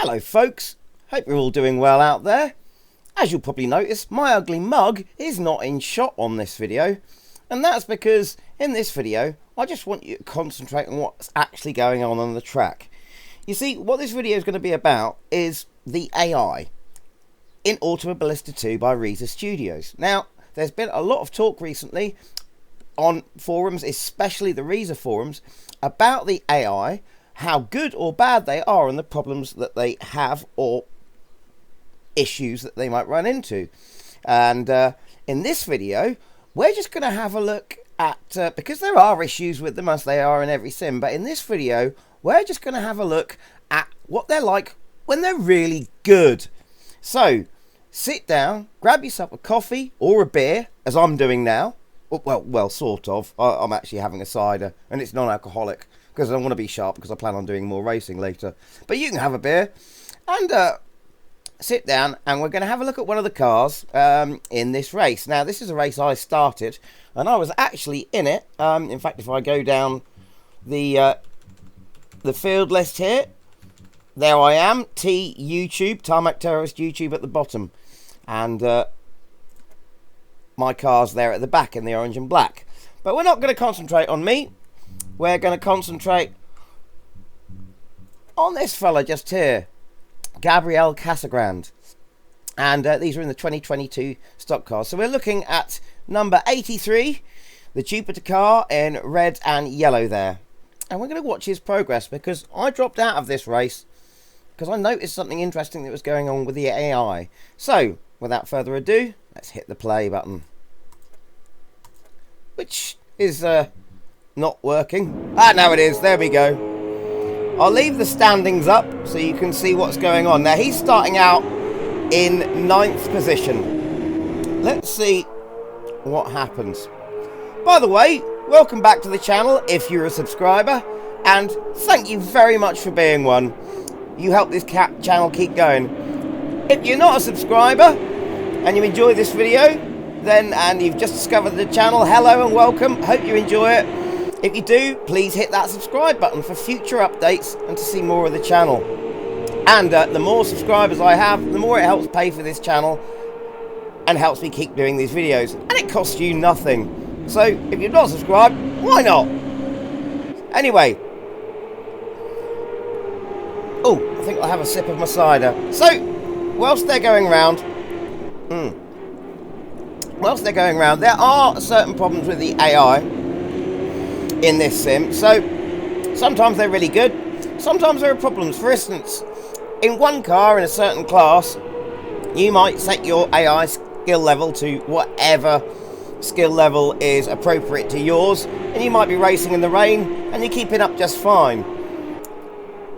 Hello folks, hope you're all doing well out there. As you'll probably notice, my ugly mug is not in shot on this video, and that's because in this video I just want you to concentrate on what's actually going on the track. You see, what this video is going to be about is the AI in Automobilista 2 by Reza Studios. Now, there's been a lot of talk recently on forums, especially the Reza forums, about the AI, how good or bad they are and the problems that they have or issues that they might run into. And in this video, we're just going to have a look at, because there are issues with them as they are in every sim, but in this video, we're just going to have a look at what they're like when they're really good. So, sit down, grab yourself a coffee or a beer, as I'm doing now. Well, sort of. I'm actually having a cider, and it's non-alcoholic, because I want to be sharp, because I plan on doing more racing later. But you can have a beer, and sit down, and we're going to have a look at one of the cars in this race. Now, this is a race I started, and I was actually in it. In fact, if I go down the field list here, there I am, T YouTube, Tarmac Terrorist YouTube at the bottom. And my car's there at the back in the orange and black. But we're not going to concentrate on me. We're going to concentrate on this fella just here, Gabriel Casagrande. And these are in the 2022 stock cars. So we're looking at number 83, the Jupiter car in red and yellow there. And we're going to watch his progress, because I dropped out of this race because I noticed something interesting that was going on with the AI. So, without further ado, let's hit the play button, which is not working. Now it is. There we go. I'll leave the standings up so you can see what's going on. Now, he's starting out in 9th position. Let's see what happens. By the way, welcome back to the channel if you're a subscriber, and thank you very much for being one. You help this channel keep going. If you're not a subscriber and you enjoy this video, then, and you've just discovered the channel, hello and welcome. Hope you enjoy it. If you do, please hit that subscribe button for future updates and to see more of the channel. And the more subscribers I have, the more it helps pay for this channel and helps me keep doing these videos. And it costs you nothing. So if you're not subscribed, why not? Anyway. Oh, I think I'll have a sip of my cider. So, whilst they're going round, there are certain problems with the AI in this sim. So, sometimes they're really good, sometimes there are problems. For instance, in one car in a certain class, you might set your AI skill level to whatever skill level is appropriate to yours, and you might be racing in the rain and you're keeping up just fine.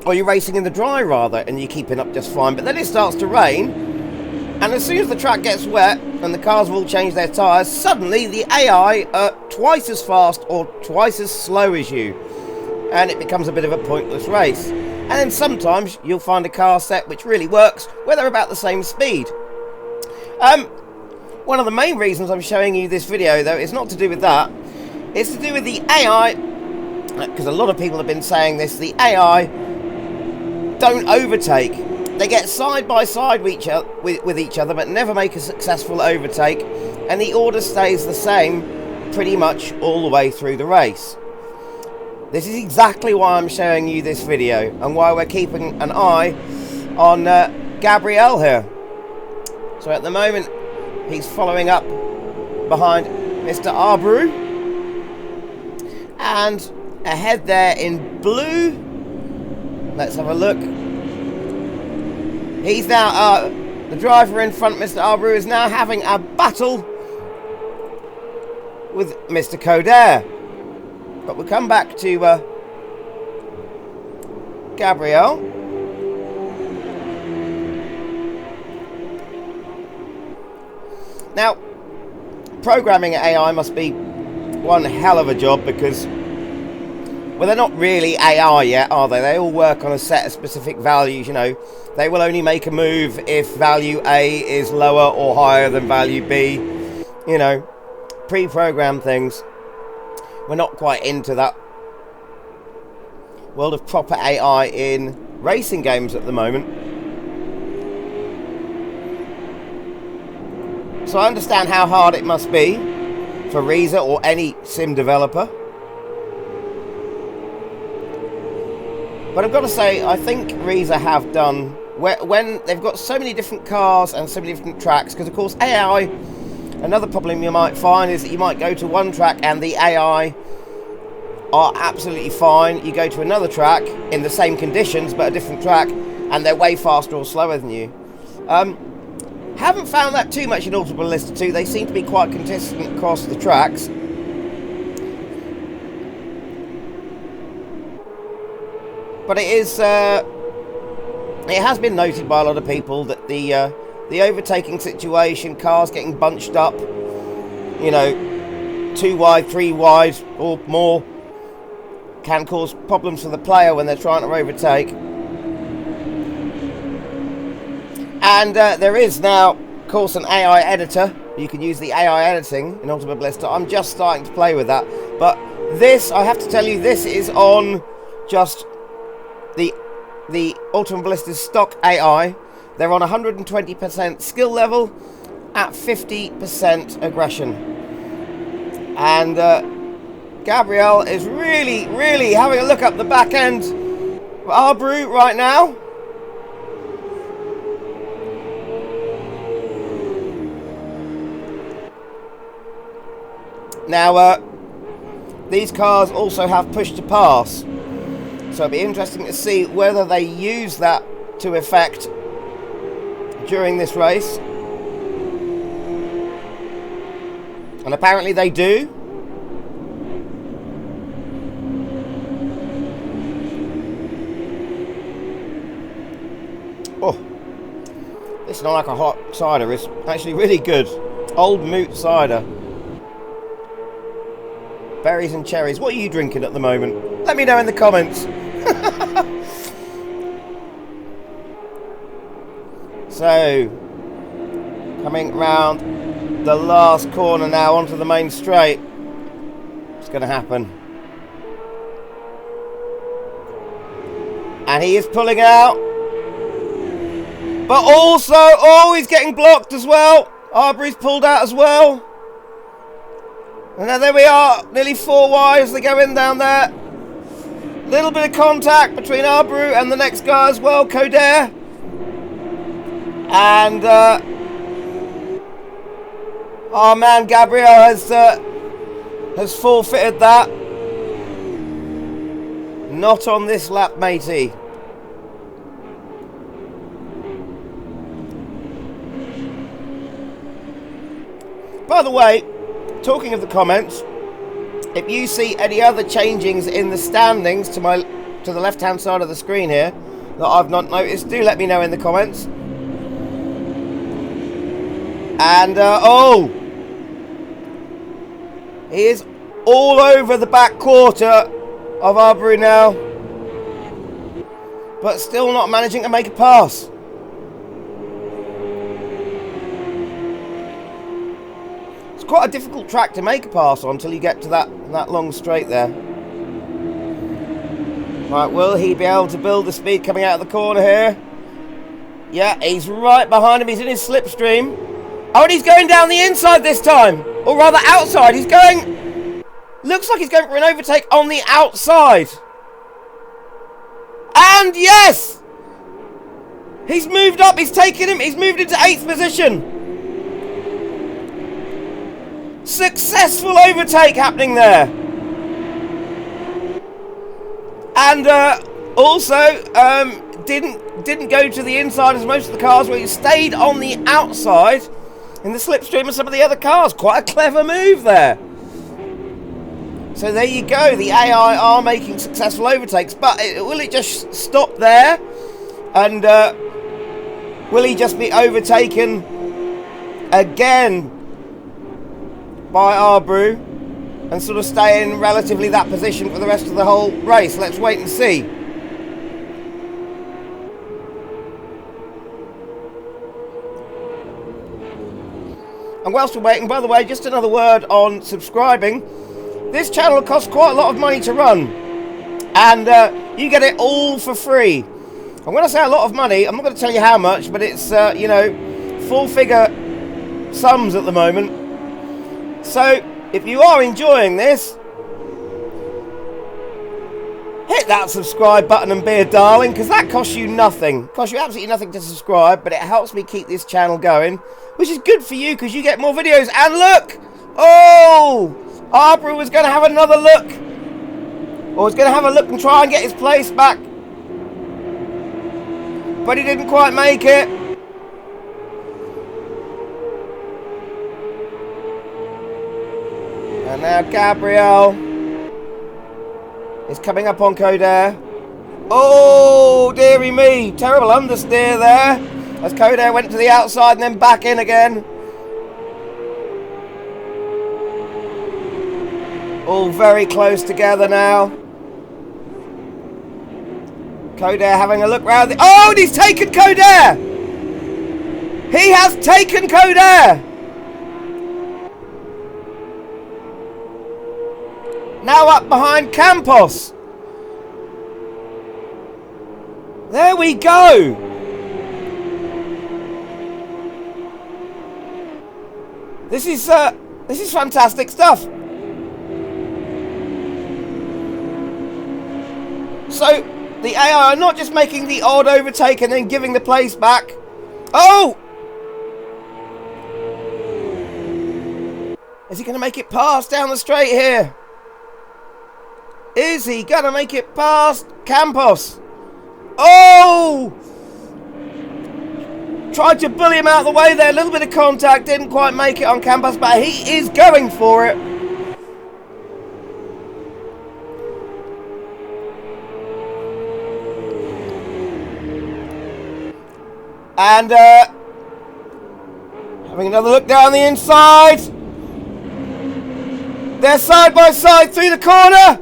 Or you're racing in the dry, rather, and you're keeping up just fine. But then it starts to rain, and as soon as the track gets wet and the cars will change their tyres, suddenly the AI are twice as fast or twice as slow as you, and it becomes a bit of a pointless race. And then sometimes you'll find a car set which really works where they're about the same speed. One of the main reasons I'm showing you this video, though, is not to do with that. It's to do with the AI, because a lot of people have been saying this, the AI don't overtake. They get side by side with each other, but never make a successful overtake, and the order stays the same pretty much all the way through the race. This is exactly why I'm showing you this video, and why we're keeping an eye on Gabriel here. So at the moment, he's following up behind Mr. Arbrew, and ahead there in blue. Let's have a look. He's now, the driver in front, Mr. Arbrew, is now having a battle with Mr. Coder. But we'll come back to Gabriel. Now, programming AI must be one hell of a job, because, well, they're not really AI yet, are they? They all work on a set of specific values, you know. They will only make a move if value A is lower or higher than value B. You know, pre-programmed things. We're not quite into that world of proper AI in racing games at the moment. So I understand how hard it must be for Reza or any sim developer. But I've got to say, I think Reza have done, when they've got so many different cars and so many different tracks, because of course AI, another problem you might find is that you might go to one track and the AI are absolutely fine. You go to another track in the same conditions but a different track and they're way faster or slower than you. Haven't found that too much in Automobilista 2. They seem to be quite consistent across the tracks. But it is, it has been noted by a lot of people that the overtaking situation, cars getting bunched up, you know, 2 wide, 3 wide or more, can cause problems for the player when they're trying to overtake. And there is now, of course, an AI editor. You can use the AI editing in Automobilista. I'm just starting to play with that. But this, I have to tell you, this is on just the Automobilista's stock AI. They're on 120% skill level at 50% aggression. And Gabriel is really having a look up the back end of Arbrew right now. Now, these cars also have push to pass, so it'll be interesting to see whether they use that to effect during this race. And apparently they do. Oh, this non-alcoholic hot cider is actually really good. Old Moot cider. Berries and cherries. What are you drinking at the moment? Let me know in the comments. So, coming round the last corner now onto the main straight. What's going to happen? And he is pulling out. But also, oh, he's getting blocked as well. Arbery's pulled out as well. And now there we are, nearly 4 wide as they go in down there. Little bit of contact between Arbrew and the next guy as well, Coder. And our man Gabriel has forfeited that. Not on this lap, matey. By the way, talking of the comments, if you see any other changings in the standings to the left-hand side of the screen here that I've not noticed, do let me know in the comments. And oh, he is all over the back quarter of Arbrew now, but still not managing to make a pass. Quite a difficult track to make a pass on until you get to that long straight there. Right, will he be able to build the speed coming out of the corner here? Yeah, he's right behind him. He's in his slipstream. Oh, and he's going down the inside this time, or rather outside. He's going, looks like he's going for an overtake on the outside. And yes, he's moved up. He's taken him. He's moved into 8th position. Successful overtake happening there. And also didn't go to the inside as most of the cars were. He stayed on the outside in the slipstream of some of the other cars. Quite a clever move there. So there you go. The AI are making successful overtakes, but will it just stop there? And will he just be overtaken again by Arbrew and sort of stay in relatively that position for the rest of the whole race? Let's wait and see. And whilst we're waiting, by the way, just another word on subscribing. This channel costs quite a lot of money to run, and you get it all for free. And when I say a lot of money, I'm not going to tell you how much, but it's you know, full figure sums at the moment. So, if you are enjoying this, hit that subscribe button and be a darling, because that costs you nothing. Costs you absolutely nothing to subscribe, but it helps me keep this channel going, which is good for you because you get more videos. And look! Oh! Arbor was going to have another look. Or was going to have a look and try and get his place back. But he didn't quite make it. And now Gabriel is coming up on Coder. Oh, dearie me. Terrible understeer there. As Coder went to the outside and then back in again. All very close together now. Coder having a look round the... Oh, and he's taken Coder! He has taken Coder! Now up behind Campos. There we go. This is fantastic stuff. So the AI are not just making the odd overtake and then giving the place back. Oh! Is he going to make it past down the straight here? Is he going to make it past Campos? Oh! Tried to bully him out of the way there. A little bit of contact. Didn't quite make it on Campos, but he is going for it. And having another look down the inside. They're side by side through the corner.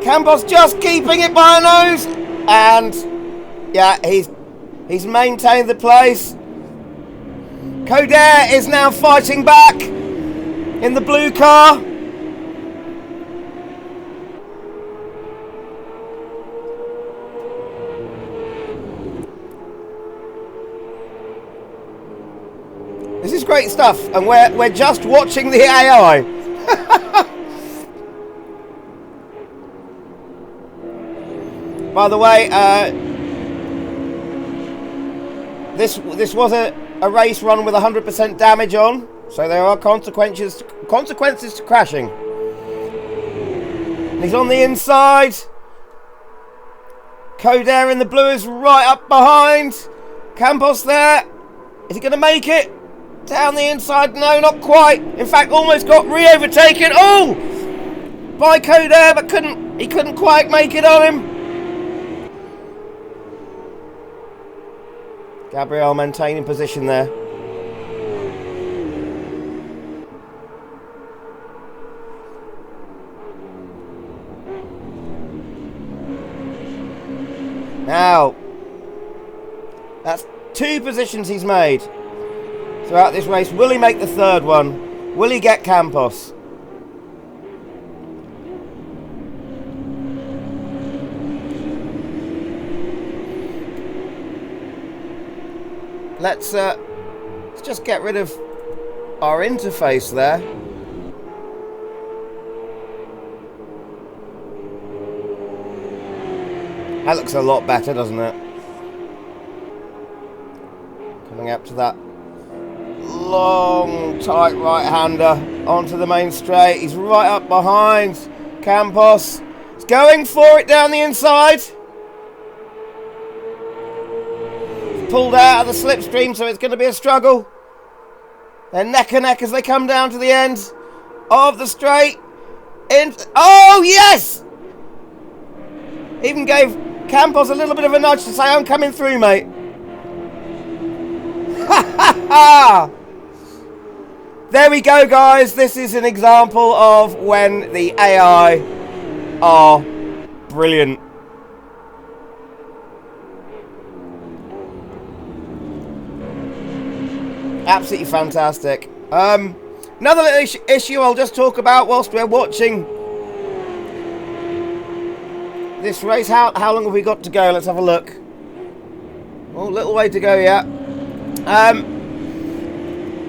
Campos just keeping it by a nose. And yeah, he's maintained the place. Coder is now fighting back in the blue car. This is great stuff, and we're just watching the AI. By the way, this was a race run with 100% damage on, so there are consequences to crashing. And he's on the inside. Coder in the blue is right up behind. Campos there. Is he going to make it? Down the inside, no, not quite. In fact, almost got re-overtaken. Oh! By Coder, but he couldn't quite make it on him. Gabriel maintaining position there. Now, that's 2 positions he's made throughout this race. Will he make the 3rd one? Will he get Campos? Let's just get rid of our interface there. That looks a lot better, doesn't it? Coming up to that long, tight right-hander onto the main straight. He's right up behind Campos. He's going for it down the inside. Pulled out of the slipstream, so it's going to be a struggle. They're neck and neck as they come down to the end of the straight. Oh, yes! Even gave Campos a little bit of a nudge to say, I'm coming through, mate. Ha ha ha! There we go, guys. This is an example of when the AI are brilliant. Absolutely fantastic. Another little issue I'll just talk about whilst we're watching this race. How long have we got to go? Let's have a look. Oh, little way to go yet.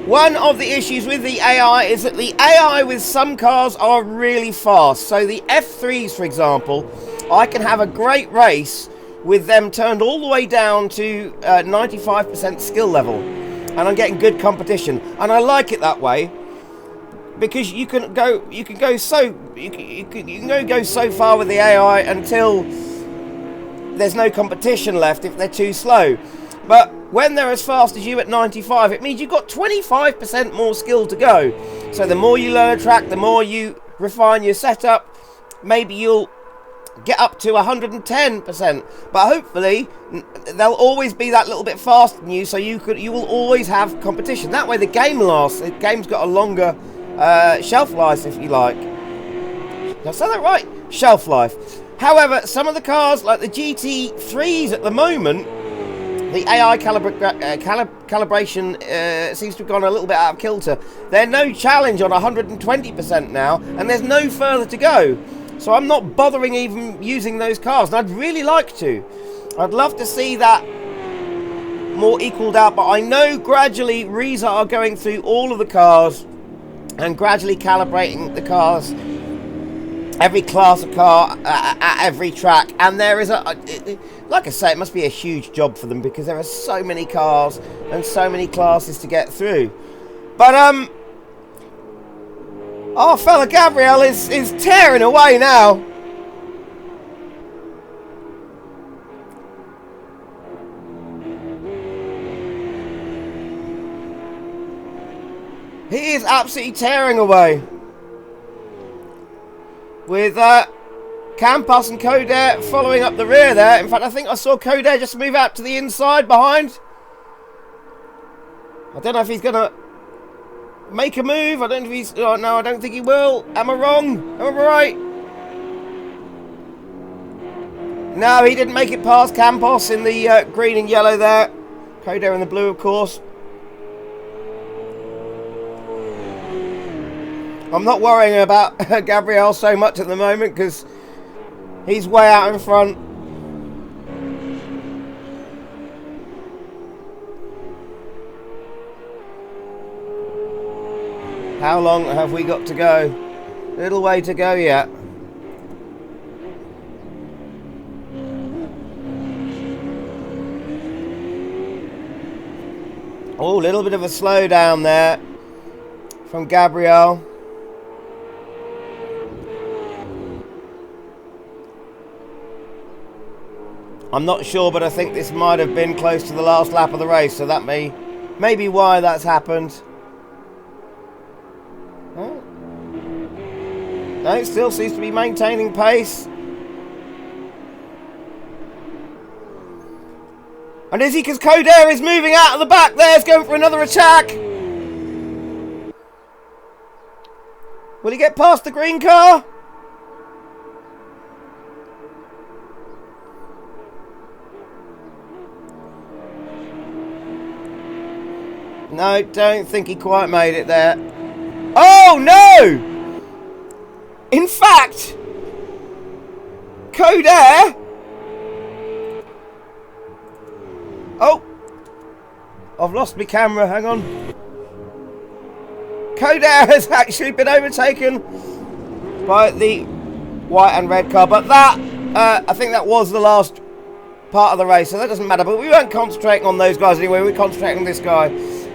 One of the issues with the AI is that the AI with some cars are really fast. So the F3s, for example, I can have a great race with them turned all the way down to 95% skill level, and I'm getting good competition, and I like it that way because you can go so far with the AI until there's no competition left if they're too slow. But when they're as fast as you at 95, it means you've got 25% more skill to go. So the more you learn a track, the more you refine your setup, maybe you'll get up to 110%. But hopefully they'll always be that little bit faster than you, so you will always have competition. That way the game lasts. The game's got a longer shelf life, if you like. Did I say that right? Shelf life. However, some of the cars, like the GT3s at the moment, the AI calibration seems to have gone a little bit out of kilter. They're no challenge on 120% now, and there's no further to go. So I'm not bothering even using those cars, and I'd really like to. I'd love to see that more equaled out, but I know gradually Reza are going through all of the cars and gradually calibrating the cars, every class of car at every track, and there is like I say, it must be a huge job for them because there are so many cars and so many classes to get through. But our fella Gabriel is tearing away now. He is absolutely tearing away with Campos and Coder following up the rear there. In fact, I think I saw Coder just move out to the inside behind. I don't know if he's going to make a move. I don't know if he's... Oh, no, I don't think he will. Am I wrong? Am I right? No, he didn't make it past Campos in the green and yellow there. Coder in the blue, of course. I'm not worrying about Gabriel so much at the moment because he's way out in front. How long have we got to go? Little way to go yet. Oh, a little bit of a slowdown there from Gabriel. I'm not sure, but I think this might have been close to the last lap of the race, so that may be why that's happened. Oh. No, it still seems to be maintaining pace. And is he? Because Coder is moving out of the back there, is going for another attack. Will he get past the green car? No, don't think he quite made it there. Oh, no! In fact, Coder... Oh! I've lost my camera, hang on. Coder has actually been overtaken by the white and red car, but that, I think that was the last part of the race, so that doesn't matter. But we weren't concentrating on those guys anyway, we were concentrating on this guy.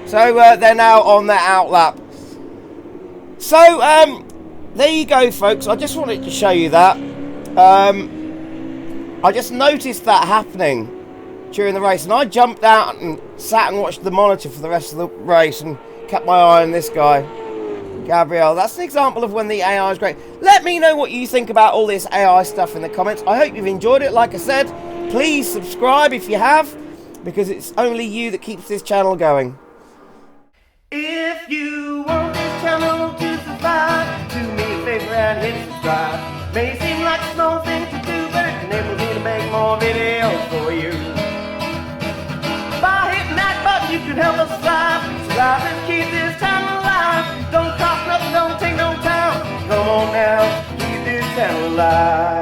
So they're now on their out lap. So there you go, folks. I just wanted to show you that. I just noticed that happening during the race, and I jumped out and sat and watched the monitor for the rest of the race and kept my eye on this guy, Gabriel. That's an example of when the AI is great. Let me know what you think about all this AI stuff in the comments. I hope you've enjoyed it. Like I said, please subscribe if you have, because it's only you that keeps this channel going. If you want this channel to survive, do me a favor and hit subscribe. May seem like a small thing to do, but it enables me to make more videos for you. By hitting that button, you can help us thrive. Subscribe and keep this channel alive. Don't cost nothing, don't take no time. Come on now, keep this channel alive.